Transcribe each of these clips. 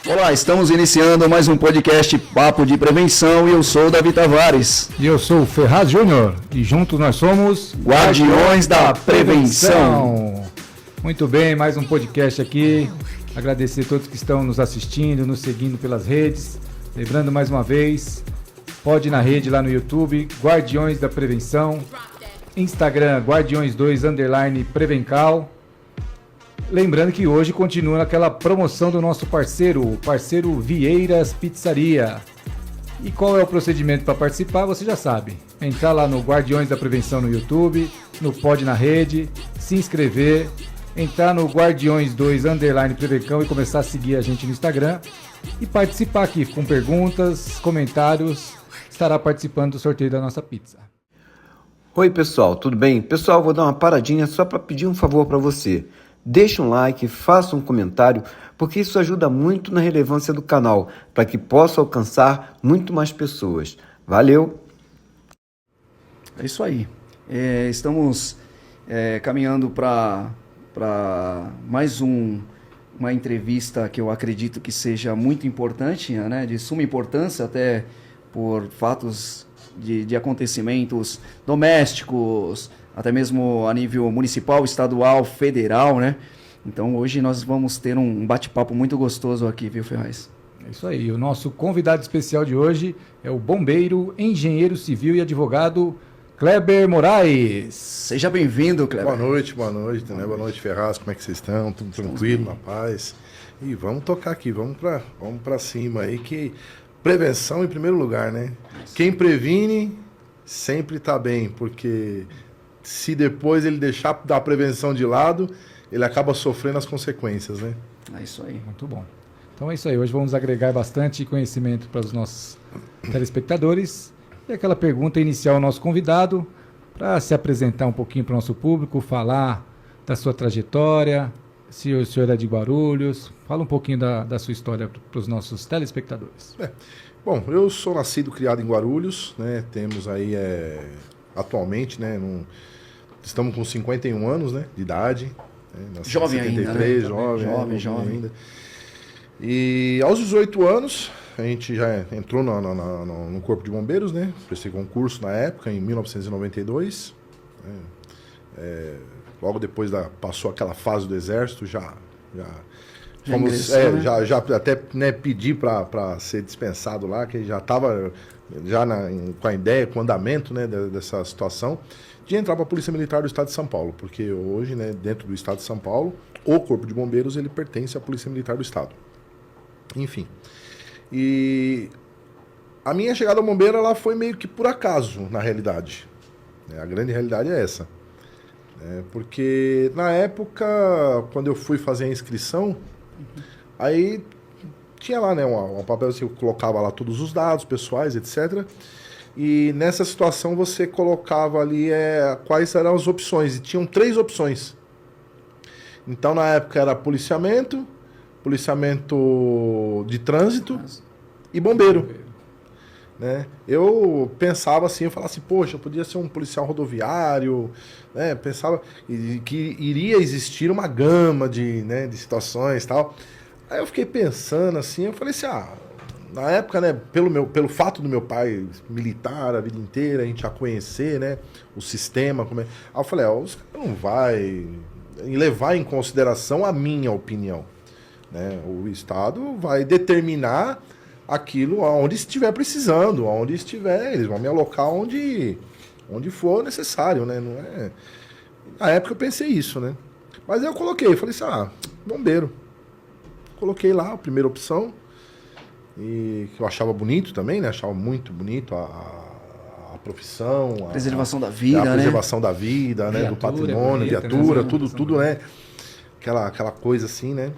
Olá, estamos iniciando mais um podcast Papo de Prevenção e eu sou o Davi Tavares. E eu sou o Ferraz Júnior e juntos nós somos Guardiões da Prevenção. Muito bem, mais um podcast aqui. Agradecer a todos que estão nos assistindo, nos seguindo pelas redes. Lembrando mais uma vez, pode ir na rede lá no YouTube, Guardiões da Prevenção. Instagram, Guardiões2_Prevencal. Lembrando que hoje continua aquela promoção do nosso parceiro Vieiras Pizzaria. E qual é o procedimento para participar? Você já sabe. Entrar lá no Guardiões da Prevenção no YouTube, no Pod na Rede, se inscrever, entrar no Guardiões2_Prevencão e começar a seguir a gente no Instagram e participar aqui com perguntas, comentários. Estará participando do sorteio da nossa pizza. Oi pessoal, tudo bem? Pessoal, vou dar uma paradinha só para pedir um favor para você. Deixe um like, faça um comentário, porque isso ajuda muito na relevância do canal, para que possa alcançar muito mais pessoas. Valeu! É isso aí. Estamos caminhando para mais uma entrevista que eu acredito que seja muito importante, né? De suma importância, até por fatos de acontecimentos domésticos, até mesmo a nível municipal, estadual, federal, né? Então hoje nós vamos ter um bate-papo muito gostoso aqui, viu, Ferraz? É isso aí. O nosso convidado especial de hoje é o bombeiro, engenheiro civil e advogado Kleber Moraes. Seja bem-vindo, Kleber. Boa noite, né? Boa noite, Ferraz. Como é que vocês estão? Tudo tranquilo, na paz? E vamos tocar aqui, vamos pra cima aí, que prevenção em primeiro lugar, né? Quem previne sempre tá bem, porque se depois ele deixar da prevenção de lado, ele acaba sofrendo as consequências, né? É isso aí. Muito bom. Então é isso aí. Hoje vamos agregar bastante conhecimento para os nossos telespectadores. E aquela pergunta inicial ao nosso convidado, para se apresentar um pouquinho para o nosso público, falar da sua trajetória, se o senhor é de Guarulhos, fala um pouquinho da sua história para os nossos telespectadores. Bom, eu sou nascido e criado em Guarulhos, né? Temos aí, atualmente, né? Estamos com 51 anos, né? De idade. Né? Jovem 73, ainda, né? Jovem ainda. E aos 18 anos, a gente já entrou no Corpo de Bombeiros, né? Prestei concurso na época, em 1992. Né? Logo depois passou aquela fase do Exército, já até, né, pedi para ser dispensado lá, que já estava com a ideia, com o andamento, né, dessa situação, de entrar para a Polícia Militar do Estado de São Paulo, porque hoje, né, dentro do Estado de São Paulo, o Corpo de Bombeiros ele pertence à Polícia Militar do Estado. Enfim. E a minha chegada ao bombeiro ela foi meio que por acaso, na realidade. A grande realidade é essa. Porque na época, quando eu fui fazer a inscrição, aí tinha lá, né, um papel que eu colocava lá todos os dados pessoais, etc. E nessa situação você colocava ali quais eram as opções, e tinham 3 opções. Então na época era policiamento de trânsito e bombeiro. Né? Eu pensava assim, eu falava assim, poxa, eu podia ser um policial rodoviário, né? Pensava que iria existir uma gama de situações e tal. Aí eu fiquei pensando assim, eu falei assim, na época, né, pelo fato do meu pai militar a vida inteira, a gente já conhecer, né, o sistema, aí eu falei, os caras não vai levar em consideração a minha opinião, né? O Estado vai determinar aquilo onde estiver precisando, onde estiver, eles vão me alocar onde for necessário, né? Não é... Na época eu pensei isso, né? Mas aí eu falei assim, bombeiro. Coloquei lá a primeira opção, e que eu achava bonito também, né? Achava muito bonito a profissão. Preservação da vida, né? A preservação da vida, né? Do patrimônio, viatura, tudo, né? Aquela coisa assim, né?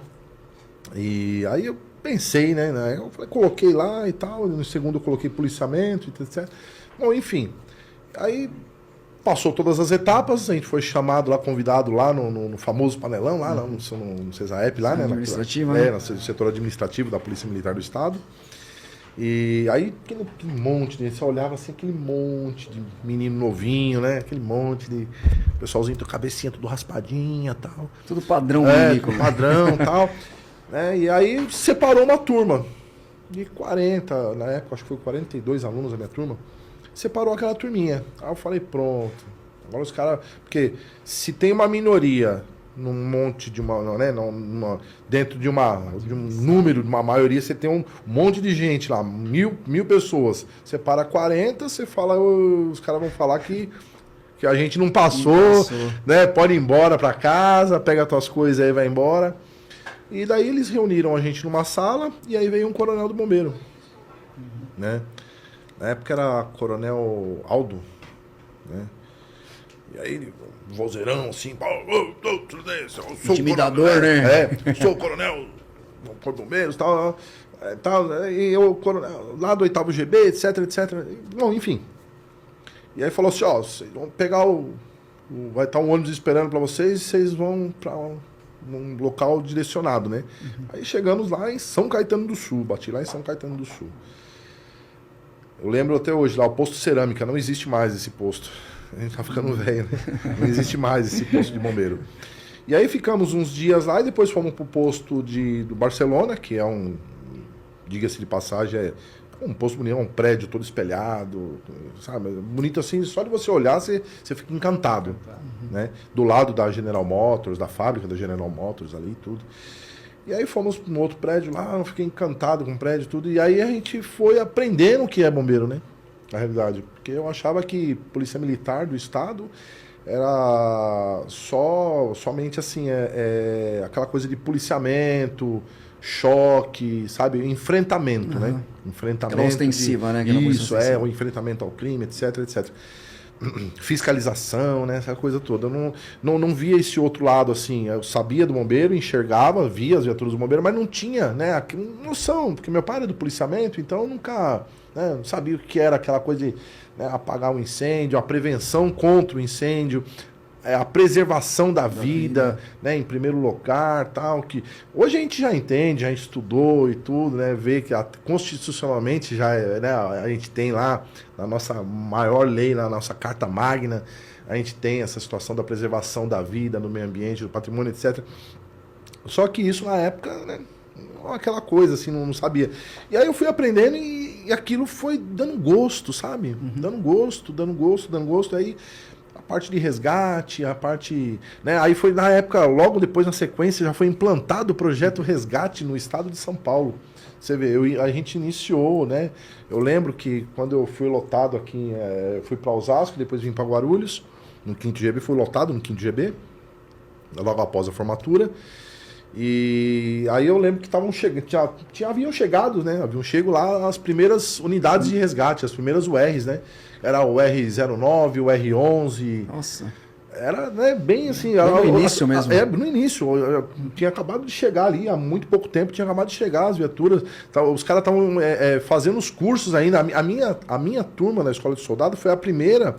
E aí eu pensei, né? Eu coloquei lá e tal, no segundo eu coloquei policiamento, etc. Bom, enfim. Aí passou todas as etapas, a gente foi chamado lá, convidado lá no famoso panelão, lá no CESAEP, lá, né? Administrativo, né? No setor administrativo da Polícia Militar do Estado. E aí, aquele monte, você olhava assim, aquele monte de menino novinho, né? Aquele monte de pessoalzinho com a cabecinha tudo raspadinha e tal. Tudo padrão, tudo padrão e tal. né? E aí separou uma turma de 40, na época acho que foi 42 alunos da minha turma, separou aquela turminha. Aí eu falei, pronto, agora os caras... Porque se tem uma minoria num monte de uma, né, dentro de um número, de uma maioria, você tem um monte de gente lá, mil pessoas. Separa 40, você fala, os caras vão falar que a gente não passou, né? Pode ir embora pra casa, pega as tuas coisas aí e vai embora. E daí eles reuniram a gente numa sala e aí veio um coronel do bombeiro, né? Na época era Coronel Aldo, né? E aí ele, vozeirão assim, intimidador, né? Sou o coronel do Corpo de Bombeiros, tal, e eu, coronel, lá do 8º GB, etc, etc. Bom, enfim. E aí falou assim, ó, vocês vão pegar vai estar um ônibus esperando para vocês e vocês vão para um local direcionado, né? Aí chegamos lá em São Caetano do Sul, bati lá em São Caetano do Sul. Eu lembro até hoje, lá o posto Cerâmica, não existe mais esse posto. A gente tá ficando velho, né? Não existe mais esse posto de bombeiro. E aí ficamos uns dias lá e depois fomos pro posto do Barcelona, que é diga-se de passagem, é um posto bonito, um prédio todo espelhado, sabe? Bonito assim, só de você olhar, você fica encantado, né? Do lado da General Motors, da fábrica da General Motors ali e tudo. E aí fomos para um outro prédio lá, eu fiquei encantado com o prédio e tudo. E aí a gente foi aprendendo o que é bombeiro, né? Na realidade. Porque eu achava que Polícia Militar do Estado era somente assim, aquela coisa de policiamento, choque, sabe? Enfrentamento, né? Enfrentamento. Aquela ostensiva, né? Isso, o enfrentamento ao crime, etc, etc. Fiscalização, né? Essa coisa toda. Eu não via esse outro lado assim. Eu sabia do bombeiro, enxergava, via as viaturas do bombeiro, mas não tinha, né, noção, porque meu pai era do policiamento, então eu nunca, né, não sabia o que era aquela coisa de, né, apagar um incêndio, a prevenção contra o incêndio, a preservação da vida, né, em primeiro lugar, tal, que hoje a gente já entende, já estudou e tudo, né, vê que constitucionalmente já, né, a gente tem lá na nossa maior lei, na nossa Carta Magna, a gente tem essa situação da preservação da vida, do meio ambiente, do patrimônio, etc. Só que isso na época, né, aquela coisa assim, não sabia. E aí eu fui aprendendo e aquilo foi dando gosto, sabe? Dando gosto, aí a parte de resgate, a parte, né? Aí foi na época, logo depois na sequência, já foi implantado o projeto Resgate no estado de São Paulo. Você vê, a gente iniciou, né? Eu lembro que quando eu fui lotado aqui, fui para Osasco, depois vim para Guarulhos, no 5º GB, fui lotado no 5º GB, logo após a formatura. E aí eu lembro que estavam chegando, haviam chegado, né? Haviam chego lá as primeiras unidades de resgate, as primeiras URs, né? Era o R09, o R11. Nossa. Era, né, bem assim... No início mesmo. No início. Eu tinha acabado de chegar ali, há muito pouco tempo, tinha acabado de chegar as viaturas. Os caras estavam fazendo os cursos ainda. A minha turma na Escola de Soldado foi a primeira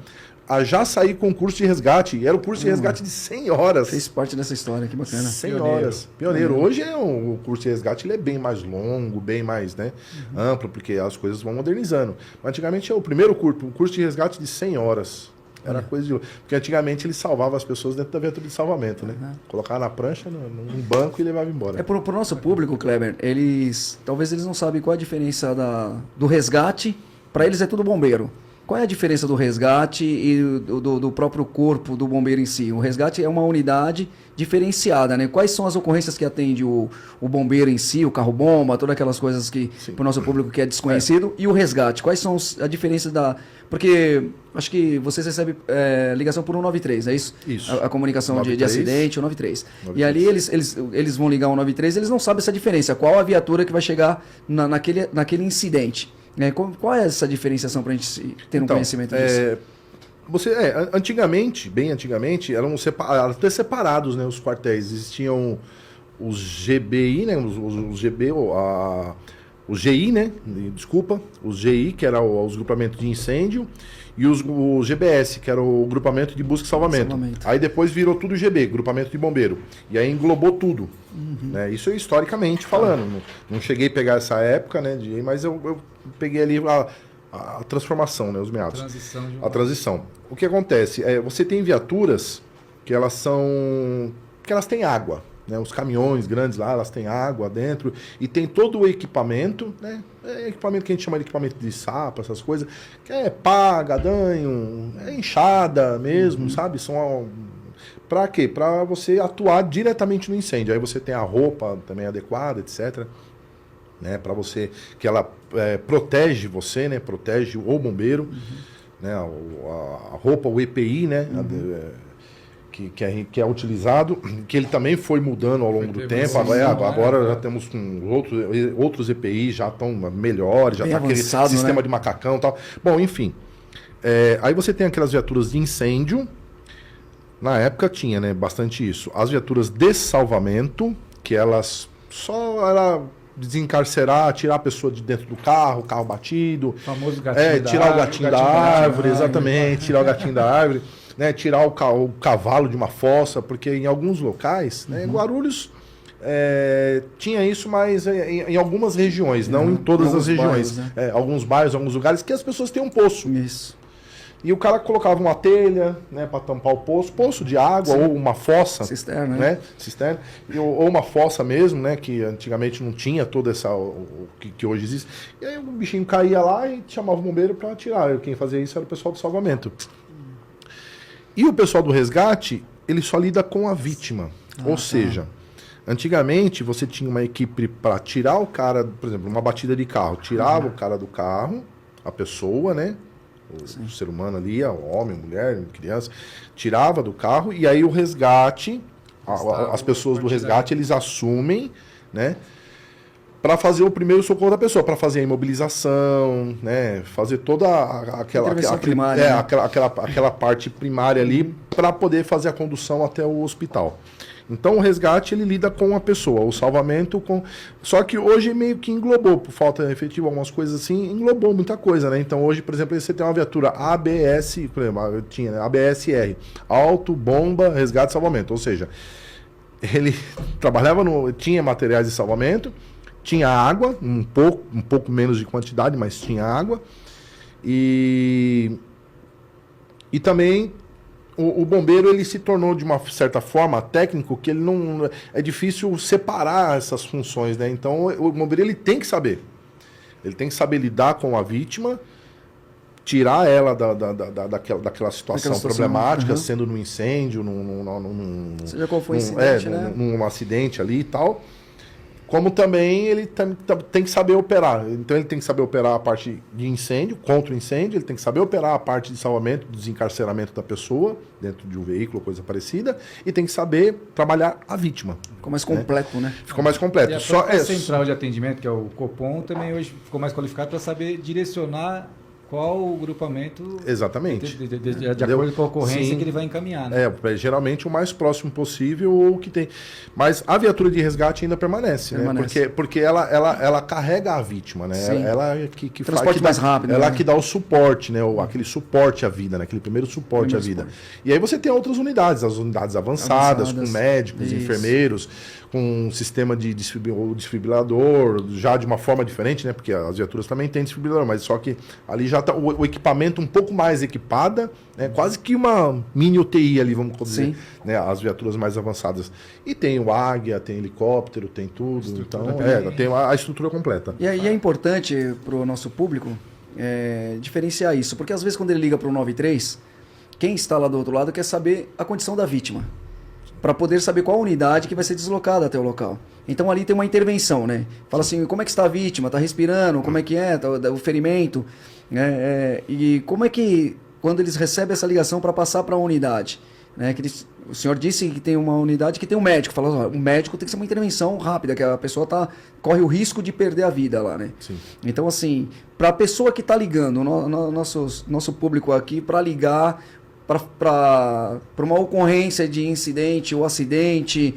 a já sair com curso de resgate. E era o curso de resgate de 100 horas. Fez parte dessa história, que bacana. 100 horas. Pioneiro. Hoje o curso de resgate ele é bem mais longo, bem mais, né, amplo, porque as coisas vão modernizando. Mas antigamente o primeiro curso, o curso de resgate de 100 horas. Era coisa de... Porque antigamente ele salvava as pessoas dentro da viatura de salvamento, né? Colocava na prancha, num banco e levava embora. Pro nosso público, Kleber, talvez eles não sabem qual a diferença do resgate. Para eles é tudo bombeiro. Qual é a diferença do resgate e do próprio corpo do bombeiro em si? O resgate é uma unidade diferenciada, né? Quais são as ocorrências que atende o bombeiro em si, o carro-bomba, todas aquelas coisas que para o nosso público que é desconhecido, e o resgate? Quais são a diferença Porque acho que vocês recebem ligação por 193, é isso? Isso. A comunicação 93, de acidente, 193. E ali eles vão ligar o 193, eles não sabem essa diferença. Qual a viatura que vai chegar naquele incidente? Qual é essa diferenciação para a gente ter um conhecimento disso? Antigamente, bem antigamente, eram até separados, né, os quartéis. Existiam os GBI, né, os GB, os GI, né, desculpa, os GI, que era os grupamentos de incêndio, e o GBS, que era o grupamento de busca e salvamento. Aí depois virou tudo GB, grupamento de bombeiro. E aí englobou tudo. Né? Isso historicamente falando. Não cheguei a pegar essa época, né, mas eu peguei ali a transformação, né, os meados. A transição. O que acontece? Você tem viaturas que elas têm água. né? Os caminhões grandes lá, elas têm água dentro e tem todo o equipamento, né? Equipamento que a gente chama de equipamento de sapa, essas coisas, que é pá, gadanho, enxada mesmo, sabe? Para quê? Para você atuar diretamente no incêndio. Aí você tem a roupa também adequada, etc. Né? Para você, que ela protege você, né? Protege o bombeiro, né? A roupa, o EPI, né? Que é utilizado, que ele também foi mudando ao longo do tempo. Agora já temos com outros EPIs, já estão melhores, já está aquele sistema, né? De macacão e tal. Bom, enfim. Aí você tem aquelas viaturas de incêndio. Na época tinha, né, bastante isso. As viaturas de salvamento, que elas só era desencarcerar, tirar a pessoa de dentro do carro, carro batido. O famoso gatinho da tirar árvore, o gatinho da árvore, exatamente, tirar o gatinho da árvore. Né, tirar o cavalo de uma fossa, porque em alguns locais, né, em Guarulhos tinha isso, mas em algumas regiões, não em todas as regiões. Bairros, né? Alguns bairros, alguns lugares que as pessoas têm um poço. Isso. E o cara colocava uma telha, né, para tampar o poço de água, ou uma fossa. Cisterna, né? Cisterna. Ou uma fossa mesmo, né, que antigamente não tinha toda essa... que hoje existe. E aí o bichinho caía lá e chamava o bombeiro para tirar. Quem fazia isso era o pessoal do salvamento. E o pessoal do resgate, ele só lida com a vítima. Ou seja, antigamente você tinha uma equipe para tirar o cara, por exemplo, uma batida de carro, tirava o cara do carro, a pessoa, né? O ser humano ali, o homem, mulher, criança, tirava do carro e aí o resgate, as pessoas do resgate, eles assumem, né? Para fazer o primeiro socorro da pessoa, para fazer a imobilização, né, fazer toda aquela primária, aquela parte primária ali para poder fazer a condução até o hospital. Então o resgate ele lida com a pessoa, o salvamento com... Só que hoje meio que englobou, por falta efetiva, algumas coisas assim, englobou muita coisa, né? Então hoje, por exemplo, você tem uma viatura ABS, por exemplo, tinha, né? ABSR, Auto, Bomba, Resgate e Salvamento. Ou seja, ele trabalhava tinha materiais de salvamento, tinha água, um pouco menos de quantidade, mas tinha água. E também o bombeiro ele se tornou, de uma certa forma, técnico, que ele não... É difícil separar essas funções, né? Então o bombeiro ele tem que saber. Ele tem que saber lidar com a vítima, tirar ela daquela situação problemática, sendo num incêndio, seja qual for o incidente, né? Num acidente ali e tal. Como também ele tem que saber operar. Então ele tem que saber operar a parte de incêndio, contra o incêndio, ele tem que saber operar a parte de salvamento, desencarceramento da pessoa, dentro de um veículo, coisa parecida, e tem que saber trabalhar a vítima. Ficou mais completo, né? Ficou mais completo. E a central de atendimento, que é o Copom, também hoje ficou mais qualificado para saber direcionar qual o grupamento... Exatamente. De acordo com a ocorrência que ele vai encaminhar, né? Geralmente o mais próximo possível ou o que tem. Mas a viatura de resgate ainda permanece. Né? Porque ela carrega a vítima, né? Sim. Ela que transporte mais rápido. Ela que dá o suporte, né? Aquele suporte à vida, né? Aquele primeiro suporte à vida. E aí você tem outras unidades, as unidades avançadas, com médicos, enfermeiros, com um sistema de desfibrilador, já de uma forma diferente, né? Porque as viaturas também têm desfibrilador, mas só que ali já está o equipamento um pouco mais equipada, né? Quase que uma mini UTI ali, vamos dizer, né? As viaturas mais avançadas. E tem o Águia, tem helicóptero, tem tudo. Então, tem a estrutura completa. E é importante para o nosso público diferenciar isso, porque às vezes quando ele liga para o 93, quem está lá do outro lado quer saber a condição da vítima, para poder saber qual unidade que vai ser deslocada até o local. Então ali tem uma intervenção, né? Fala assim, como é que está a vítima? Está respirando? Como é que é? O ferimento? E como é que, quando eles recebem essa ligação para passar para a unidade, né? O senhor disse que tem uma unidade que tem um médico. Fala, o médico tem que ser uma intervenção rápida, que a pessoa corre o risco de perder a vida lá, né? Sim. Então, assim, para a pessoa que está ligando, nosso público aqui, para ligar para uma ocorrência de incidente ou acidente,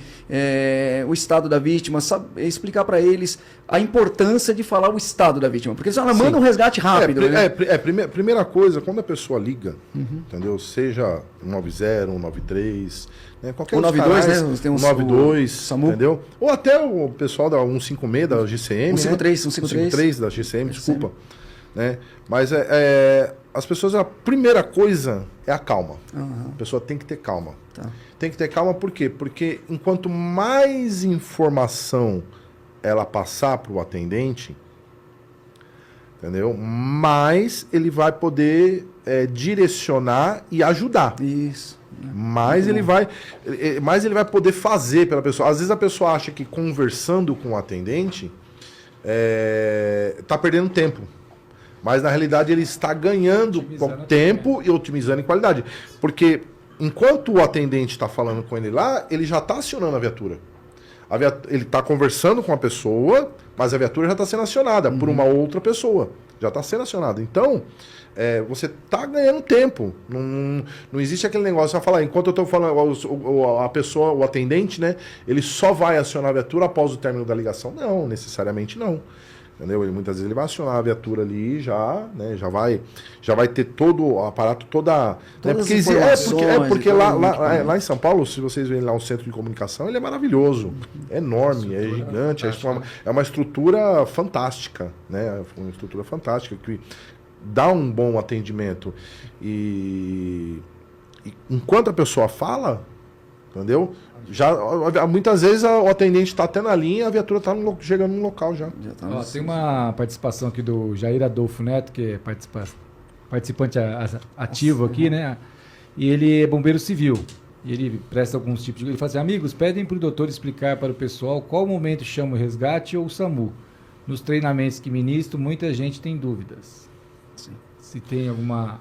o estado da vítima, explicar para eles a importância de falar o estado da vítima, porque ela manda um resgate rápido. Primeira coisa, quando a pessoa liga, entendeu? Seja 190, 193, né? Qualquer 192, né? Tem 192, SAMU, entendeu? Ou até o pessoal da 156 da GCM, 153 da GCM, desculpa. né? Mas as pessoas, a primeira coisa é a calma. A pessoa tem que ter calma. Tá. Tem que ter calma por quê? Porque enquanto mais informação ela passar para o atendente, entendeu? Mais ele vai poder direcionar e ajudar. Isso. Mais ele vai poder fazer pela pessoa. Às vezes a pessoa acha que conversando com o atendente está perdendo tempo. Mas na realidade ele está ganhando tempo e otimizando em qualidade. Porque enquanto o atendente está falando com ele lá, ele já está acionando a viatura. Ele está conversando com a pessoa, mas a viatura já está sendo acionada por uma outra pessoa. Já está sendo acionada. Então, você está ganhando tempo. Não existe aquele negócio, você vai falar, enquanto eu estou falando, a pessoa, o atendente, né, ele só vai acionar a viatura após o término da ligação. Não, necessariamente não. Entendeu? Muitas vezes ele vai acionar a viatura ali já, né? Já vai ter todo o aparato, toda. Né? Porque lá em São Paulo, se vocês verem lá o centro de comunicação, ele é maravilhoso. É enorme, é gigante. É uma estrutura fantástica, né? Uma estrutura fantástica que dá um bom atendimento. E enquanto a pessoa fala, entendeu? Muitas vezes o atendente está até na linha, a viatura está chegando no local já. Tem uma participação aqui do Jair Adolfo Neto, que é participante ativo aqui, né? E ele é bombeiro civil. E ele presta alguns tipos de... Ele fala assim, amigos, pedem para o doutor explicar para o pessoal qual momento chama o resgate ou o SAMU. Nos treinamentos que ministro, muita gente tem dúvidas. Sim. Se tem alguma...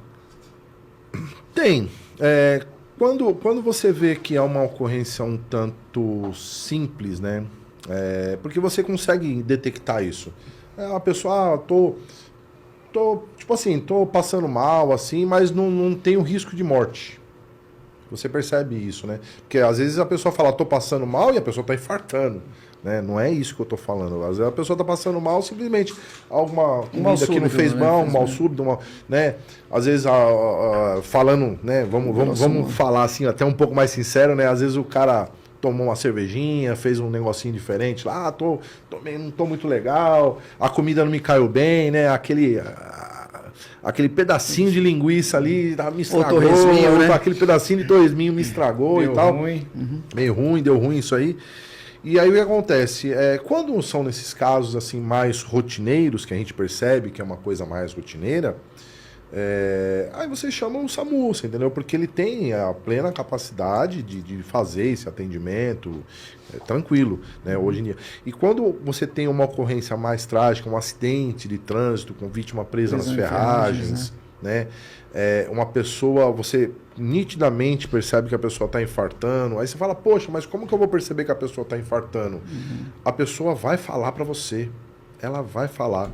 Tem. Quando você vê que é uma ocorrência um tanto simples, né? Porque você consegue detectar isso. A pessoa, tô passando mal, assim, mas não tenho risco de morte. Você percebe isso, né? Porque às vezes a pessoa fala, tô passando mal, e a pessoa tá infartando. Né? Não é isso que eu tô falando. Às vezes a pessoa tá passando mal, simplesmente alguma comida que não fez mal, um mal súbito, né? Às vezes falando, né? Vamos falar assim, até um pouco mais sincero, né? Às vezes o cara tomou uma cervejinha, fez um negocinho diferente lá, não tô muito legal, a comida não me caiu bem, né? Aquele pedacinho de linguiça ali me estragou, né? Aquele pedacinho de torresminho me estragou e tal. Ruim. Meio ruim, deu ruim isso aí. E aí o que acontece? Quando são nesses casos assim mais rotineiros, que a gente percebe que é uma coisa mais rotineira, aí você chama um SAMU, você entendeu? Porque ele tem a plena capacidade de fazer esse atendimento tranquilo, né, hoje em dia. E quando você tem uma ocorrência mais trágica, um acidente de trânsito com vítima presa nas ferragens, né? Uma pessoa, você nitidamente percebe que a pessoa está infartando, aí você fala, poxa, mas como que eu vou perceber que a pessoa está infartando? A pessoa vai falar para você, ela vai falar,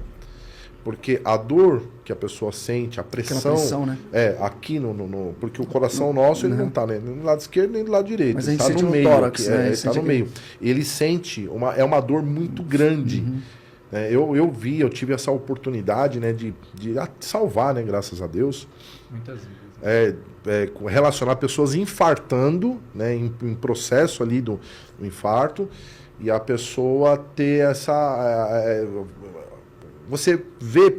porque a dor que a pessoa sente, a pressão, né? Aqui porque o coração nosso ele não está nem do lado esquerdo nem do lado direito, mas ele está no meio, tórax, ele está no meio. Ele sente uma dor muito grande. Eu tive essa oportunidade, né, de salvar, né, graças a Deus. Muitas vezes. Relacionar pessoas infartando, né, em processo ali do infarto, e a pessoa ter essa... você vê,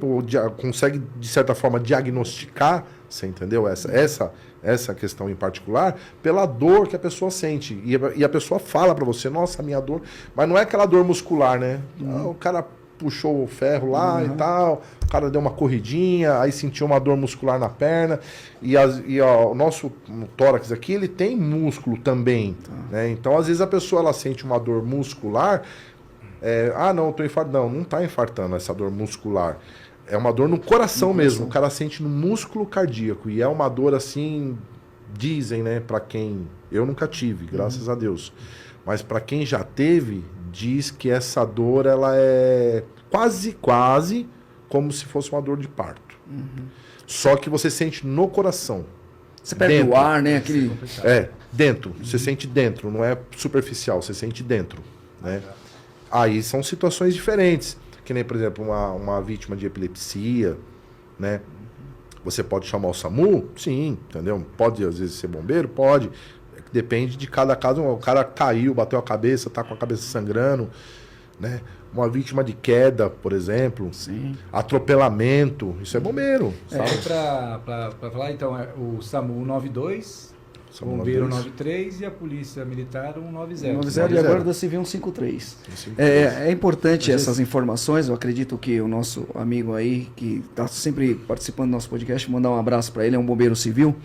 consegue, de certa forma, diagnosticar, você entendeu? Essa questão em particular, pela dor que a pessoa sente. E a pessoa fala para você, nossa, minha dor... Mas não é aquela dor muscular, né? O cara puxou o ferro lá e tal, o cara deu uma corridinha, aí sentiu uma dor muscular na perna, o nosso tórax aqui, ele tem músculo também, né? Então, às vezes, a pessoa ela sente uma dor muscular, não, eu tô infartando. Não tá infartando essa dor muscular. É uma dor no coração mesmo, o cara sente no músculo cardíaco, e é uma dor assim, dizem, né, pra quem... Eu nunca tive, graças a Deus, mas pra quem já teve, diz que essa dor, ela é quase como se fosse uma dor de parto. Só que você sente no coração. Você perde o ar, né? Dentro. Você sente dentro, não é superficial, você sente dentro, né? Aí são situações diferentes. Que nem, por exemplo, uma vítima de epilepsia, né? Você pode chamar o SAMU? Sim, entendeu? Pode, às vezes, ser bombeiro? Pode. Depende de cada caso. O cara caiu, bateu a cabeça, tá com a cabeça sangrando, né? Uma vítima de queda, por exemplo. Sim. Atropelamento. Isso é bombeiro, sabe? Pra falar, então, é o SAMU 192, o Bombeiro 193 e a Polícia Militar 190. 190 e a Guarda Civil 153. É importante essas informações. Eu acredito que o nosso amigo aí, que está sempre participando do nosso podcast, mandar um abraço para ele, é um bombeiro civil.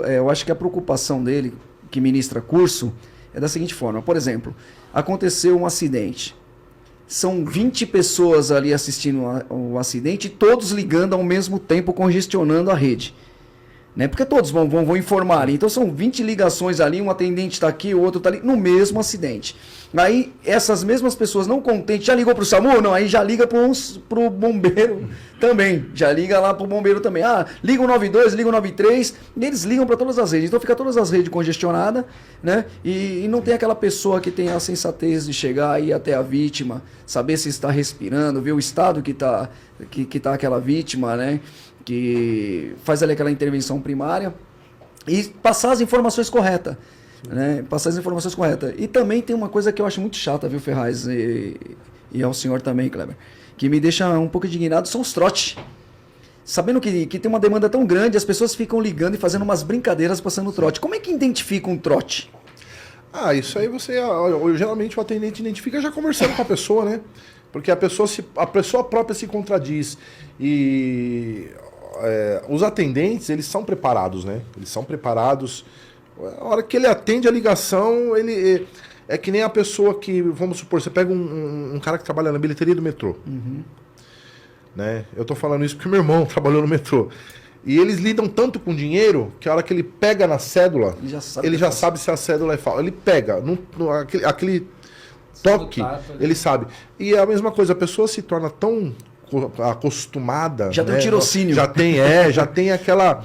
Eu acho que a preocupação dele, que ministra curso, é da seguinte forma. Por exemplo, aconteceu um acidente. São 20 pessoas ali assistindo o acidente, todos ligando ao mesmo tempo, congestionando a rede. Né? Porque todos vão informar ali. Então são 20 ligações ali, um atendente está aqui, o outro está ali, no mesmo acidente. Aí essas mesmas pessoas não contentes, já ligou para o SAMU? Não, aí já liga para o bombeiro também. Já liga lá para o bombeiro também. Liga o 92, liga o 93, e eles ligam para todas as redes. Então fica todas as redes congestionadas, né? E não tem aquela pessoa que tem a sensatez de chegar aí até a vítima, saber se está respirando, ver o estado que tá aquela vítima, né? Que faz ali aquela intervenção primária e passar as informações corretas. Né? Passar as informações corretas. E também tem uma coisa que eu acho muito chata, viu, Ferraz? E ao senhor também, Kleber. Que me deixa um pouco indignado, são os trotes. Sabendo que tem uma demanda tão grande, as pessoas ficam ligando e fazendo umas brincadeiras passando trote. Como é que identifica um trote? Isso aí geralmente o atendente identifica já conversando com a pessoa, né? Porque a pessoa própria se contradiz. E os atendentes, eles são preparados, né? Eles são preparados. A hora que ele atende a ligação, ele é que nem a pessoa que, vamos supor, você pega um cara que trabalha na bilheteria do metrô. Uhum. Né? Eu tô falando isso porque meu irmão trabalhou no metrô. E eles lidam tanto com dinheiro que a hora que ele pega na cédula, ele já sabe se a cédula é falsa. Ele pega, aquele toque, ele sabe. E é a mesma coisa, a pessoa se torna tão acostumada, já tem um tirocínio, já tem aquela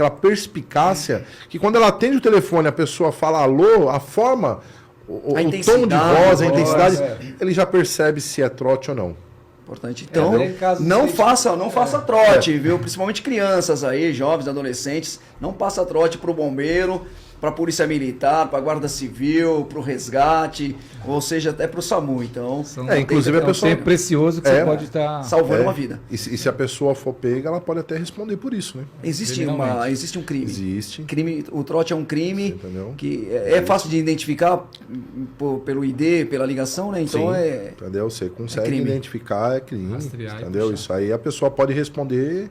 perspicácia que quando ela atende o telefone, a pessoa fala alô, a forma, o tom de voz, a intensidade, ele já percebe se é trote ou não. Importante. Então, não faça trote, viu? Principalmente crianças aí, jovens, adolescentes, não passa trote pro bombeiro, para a Polícia Militar, para a Guarda Civil, para o resgate, ou seja, até para o SAMU. Então, inclusive a pessoa... É um tempo precioso que você pode estar... salvando uma vida. E se a pessoa for pega, ela pode até responder por isso, né? Existe um crime. Existe. O trote é um crime que é fácil de identificar pelo ID, pela ligação, né? Então sim, entendeu? Você consegue identificar, é crime. Rastrear, entendeu? Isso aí a pessoa pode responder...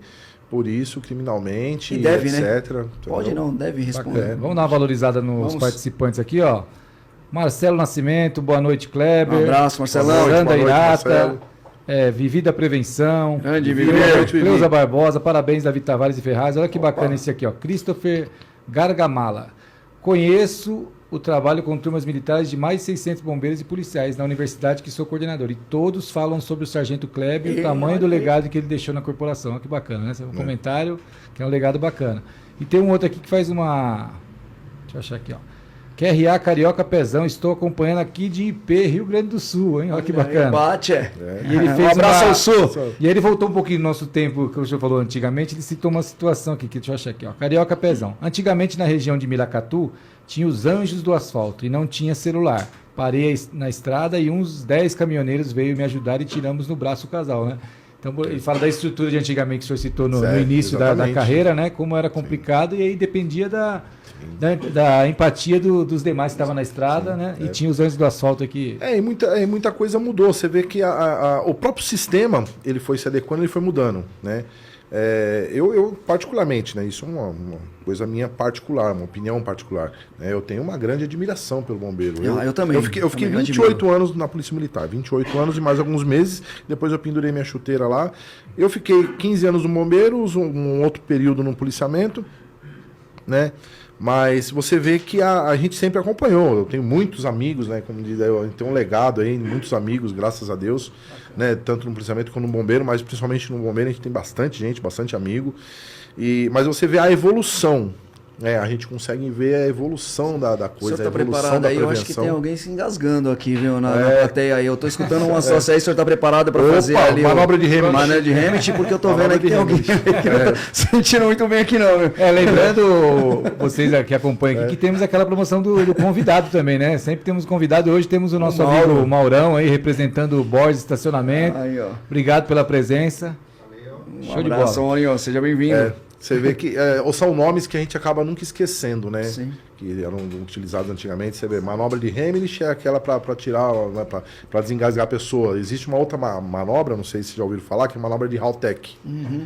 por isso, criminalmente, e deve, etc. Né? Pode não, deve responder. Vamos dar uma valorizada nos participantes aqui, ó. Marcelo Nascimento, boa noite, Kleber. Um abraço, Marcelão. Sandra Irata, Vivi da Prevenção. Grande Vivi. Cleusa Barbosa, parabéns, David Tavares e Ferraz. Olha que bacana esse aqui, ó. Christopher Gargamala. Conheço o trabalho com turmas militares de mais de 600 bombeiros e policiais na universidade que sou coordenador. E todos falam sobre o Sargento Kleber e o tamanho do legado que ele deixou na corporação. Olha que bacana, né? Esse é um comentário que é um legado bacana. E tem um outro aqui que faz uma... Deixa eu achar aqui, ó. QRA Carioca Pezão, estou acompanhando aqui de IP, Rio Grande do Sul, hein? Olha que bacana. Bate, E ele fez um abraço ao Sul. E ele voltou um pouquinho no nosso tempo, que o senhor falou antigamente, ele citou uma situação aqui, que deixa eu achar aqui, ó. Carioca Pezão. Antigamente, na região de Miracatu, tinha os anjos do asfalto e não tinha celular. Parei na estrada e uns 10 caminhoneiros veio me ajudar e tiramos no braço o casal, né? Então, ele fala da estrutura de antigamente que o senhor citou no início da carreira, né? Como era complicado e aí dependia da empatia dos demais que estavam na estrada, né? E tinha os anjos do asfalto aqui. E muita coisa mudou. Você vê que o próprio sistema, ele foi se adequando, ele foi mudando, né? Eu particularmente, né? Isso é uma coisa minha particular, uma opinião particular, né? Eu tenho uma grande admiração pelo bombeiro. Eu também. Eu fiquei 28 anos na Polícia Militar, 28 anos e mais alguns meses, depois eu pendurei minha chuteira lá. Eu fiquei 15 anos no Bombeiros, um outro período no policiamento, né? Mas você vê que a gente sempre acompanhou. Eu tenho muitos amigos, né? Como diz, eu tenho um legado aí, muitos amigos, graças a Deus, né? Tanto no policiamento quanto no bombeiro, mas principalmente no bombeiro a gente tem bastante gente, bastante amigo. Mas você vê a evolução a gente consegue ver a evolução da coisa, O senhor a tá evolução preparado da aí? prevenção. Eu acho que tem alguém se engasgando aqui, viu, na plateia aí. Eu tô escutando uma sócia aí, o senhor tá preparado para fazer ali manobra de Hammett. manobra de Hammett, porque eu tô vendo aqui que tem alguém que não tá sentindo muito bem aqui não, viu? Lembrando, vocês que acompanham aqui, que temos aquela promoção do convidado também, né? Sempre temos convidado. Hoje temos o nosso amigo Maurão aí, representando o Borges Estacionamento. Aí, ó. Obrigado pela presença. Show de bola. Maurinho, seja bem-vindo. Você vê que são nomes que a gente acaba nunca esquecendo, né? Sim. Que eram utilizados antigamente. Você vê, manobra de Hammett é aquela para tirar, né, para desengasgar a pessoa. Existe uma outra manobra, não sei se já ouviram falar, que é a manobra de Haltech.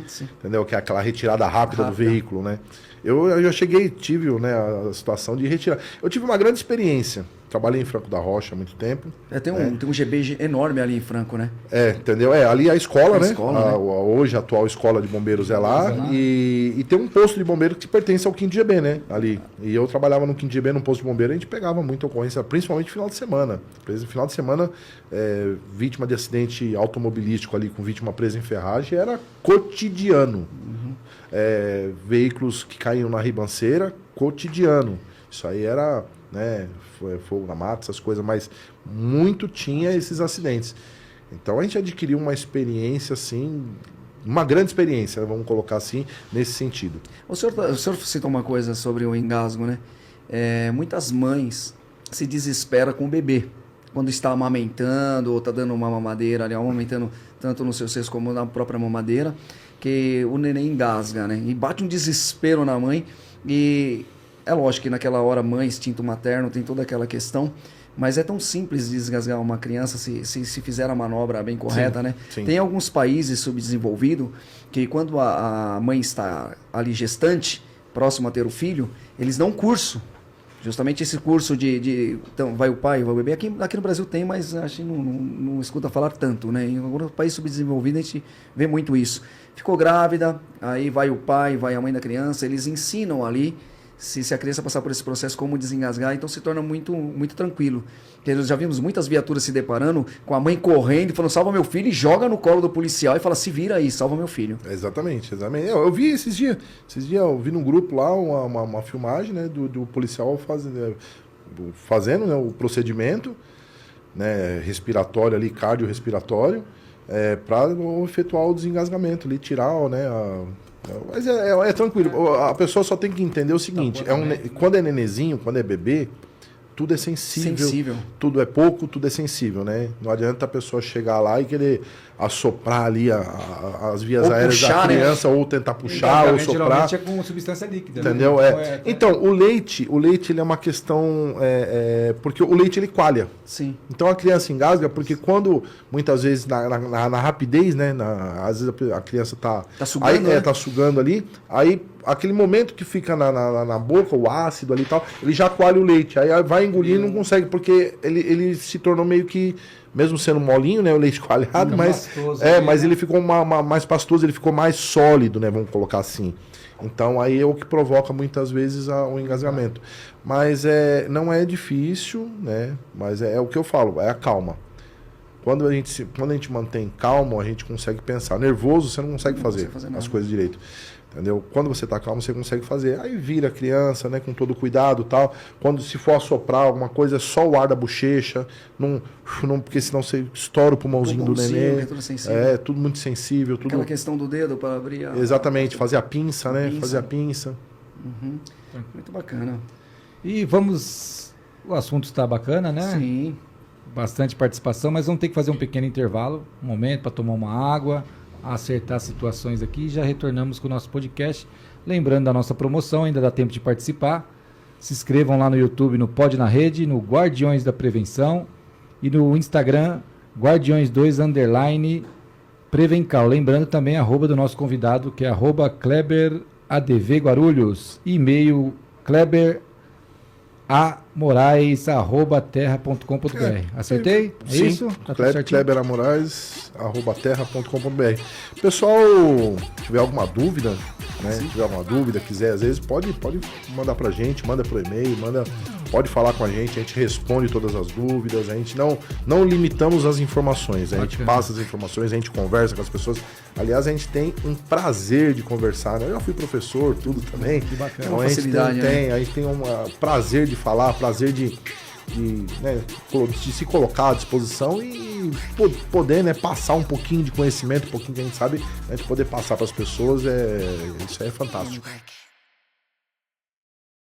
Sim. Entendeu? Que é aquela retirada rápida do veículo, né? Eu já tive, né, a situação de retirar. Eu tive uma grande experiência. Trabalhei em Franco da Rocha há muito tempo. Tem um GB enorme ali em Franco, né? Entendeu? Ali a escola, né? Escola, né? Hoje a atual escola de bombeiros é lá. E tem um posto de bombeiro que pertence ao 5º GB, né? Ali. E eu trabalhava no 5º GB, num posto de bombeiro, a gente pegava muita ocorrência, principalmente no final de semana. Final de semana, vítima de acidente automobilístico ali, com vítima presa em ferragem, era cotidiano. Veículos que caíam na ribanceira, cotidiano. Isso aí era, né, fogo na mata, essas coisas, mas muito tinha esses acidentes. Então a gente adquiriu uma experiência, assim, uma grande experiência, vamos colocar assim, nesse sentido. O senhor citou uma coisa sobre o engasgo, né? Muitas mães se desesperam com o bebê, quando está amamentando ou está dando uma mamadeira ali, amamentando tanto no seu cesto como na própria mamadeira, que o neném engasga, né? E bate um desespero na mãe. E é lógico que naquela hora mãe, instinto materno, tem toda aquela questão, mas é tão simples desgasgar uma criança se fizer a manobra bem correta, Sim, né? sim. Tem alguns países subdesenvolvidos que quando a mãe está ali gestante, próximo a ter o filho, eles dão um curso. Justamente esse curso então, vai o pai, vai o bebê. Aqui no Brasil tem, mas acho que não escuta falar tanto, né? Em alguns países subdesenvolvidos a gente vê muito isso. Ficou grávida, aí vai o pai, vai a mãe da criança, eles ensinam ali se a criança passar por esse processo, como desengasgar, então se torna muito, muito tranquilo. Porque nós já vimos muitas viaturas se deparando com a mãe correndo e falando, salva meu filho, e joga no colo do policial e fala, se vira aí, salva meu filho. Exatamente. Eu vi esses dias eu vi num grupo lá uma filmagem, né, do policial fazendo, né, o procedimento, né, respiratório ali, cardiorrespiratório, para efetuar o desengasgamento ali, tirar, né, mas é tranquilo. A pessoa só tem que entender o seguinte: quando é nenenzinho, quando é bebê, tudo é sensível. Tudo é pouco, tudo é sensível, né? Não adianta a pessoa chegar lá e querer assoprar ali as vias ou aéreas puxar, da criança, né? Ou tentar puxar, ou soprar. Geralmente é com substância líquida. Entendeu? Né? Então, o leite ele é uma questão... porque o leite, ele coalha. Sim. Então, a criança engasga porque quando, muitas vezes, na rapidez, né? Às vezes a criança tá sugando, aí, né? Tá sugando ali, aí aquele momento que fica na boca, o ácido ali e tal, ele já coalha o leite. Aí vai engolir e não consegue, porque ele se tornou meio que, mesmo sendo molinho, né, o leite coalhado, mas pastoso, mas ele ficou mais pastoso, ele ficou mais sólido, né, vamos colocar assim. Então aí é o que provoca muitas vezes o engasgamento. Mas não é difícil, né, mas é o que eu falo, é a calma. Quando a gente mantém calmo, a gente consegue pensar. Nervoso, você não consegue fazer as coisas direito. Entendeu? Quando você está calmo, você consegue fazer. Aí vira a criança, né, com todo cuidado, tal. Quando se for assoprar alguma coisa, é só o ar da bochecha, não, porque senão você estoura o pulmãozinho do neném. É tudo sensível. Tudo muito sensível, tudo. Aquela questão do dedo para abrir Exatamente, fazer a pinça, né? Fazer a pinça. Uhum. Muito bacana. E o assunto está bacana, né? Sim. Bastante participação, mas vamos ter que fazer um pequeno intervalo, um momento para tomar uma água, acertar situações aqui, e já retornamos com o nosso podcast. Lembrando da nossa promoção, ainda dá tempo de participar. Se inscrevam lá no YouTube, no Pod na Rede, no Guardiões da Prevenção e no Instagram, Guardiões2_ Prevencal. Lembrando também a arroba do nosso convidado, que é @KleberADVGuarulhos, e-mail kleberamoraiz@terra.com.br. Acertei? É Sim, isso? Tá tudo certinho? kleberamoraiz@terra.com.br. Pessoal, tiver alguma dúvida, né? Tiver alguma dúvida, quiser, às vezes pode mandar pra gente, manda pro e-mail, manda pode falar com a gente responde todas as dúvidas, a gente não limitamos as informações, a gente passa as informações, a gente conversa com as pessoas. Aliás, a gente tem um prazer de conversar, né? Eu já fui professor, tudo também. Que bacana. Então, a gente tem um prazer de falar, prazer de se colocar à disposição e poder, né, passar um pouquinho de conhecimento, um pouquinho que a gente sabe, a gente poder passar para as pessoas, isso aí é fantástico.